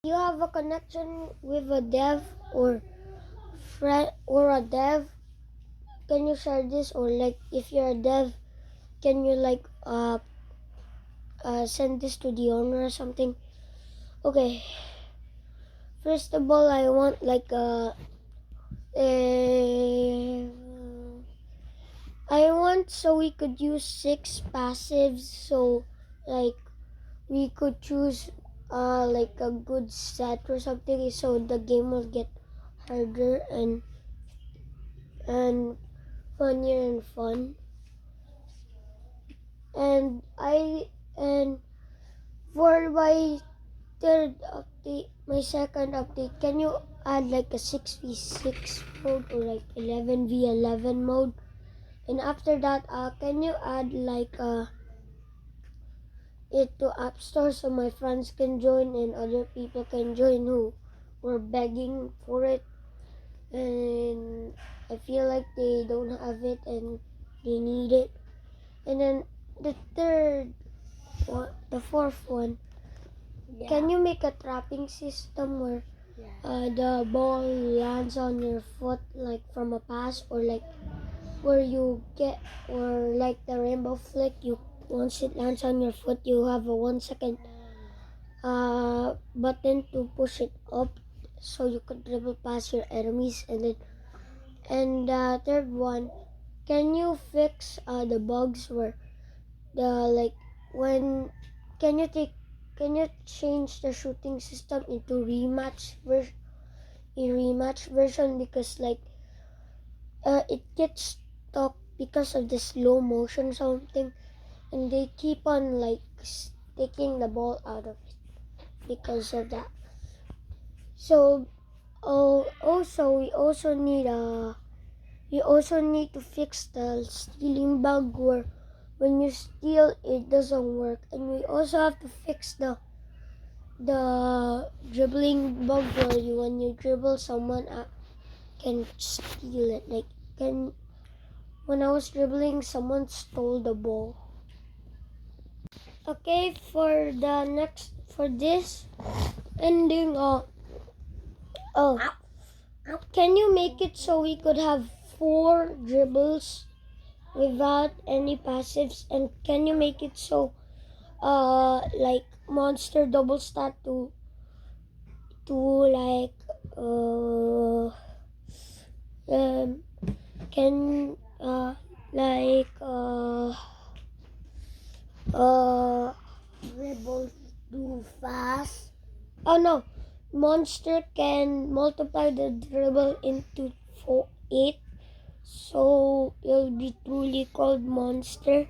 You have a connection with a dev or friend or a dev, can you share this? Or like if you're a dev, can you like send this to the owner or something? Okay, first of all, I want like I want so we could use 6 passives, so like we could choose like a good set or something, so the game will get harder and funnier and fun. And for my second update, can you add like a 6v6 mode or like 11v11 mode? And after that, can you add like it to App Store so my friends can join and other people can join who were begging for it, and I feel like they don't have it and they need it. And then the fourth one, can you make a trapping system where the ball lands on your foot like from a pass, or like where you get, or like the rainbow flick, you once it lands on your foot you have a 1 second button to push it up so you could dribble past your enemies. And the third one, can you fix the bugs where the like when can you change the shooting system into rematch version, because like it gets stuck because of the slow motion something, and they keep on like taking the ball out of it because of that. So we also need to fix the stealing bug where when you steal it doesn't work, and we also have to fix the dribbling bug where when you dribble someone can steal it. Like when I was dribbling, someone stole the ball. Okay, for this ending, can you make it so we could have 4 dribbles without any passives? And can you make it so like monster double stat to like can like dribble too fast. Oh no, monster can multiply the dribble into 8, so it'll be truly called monster.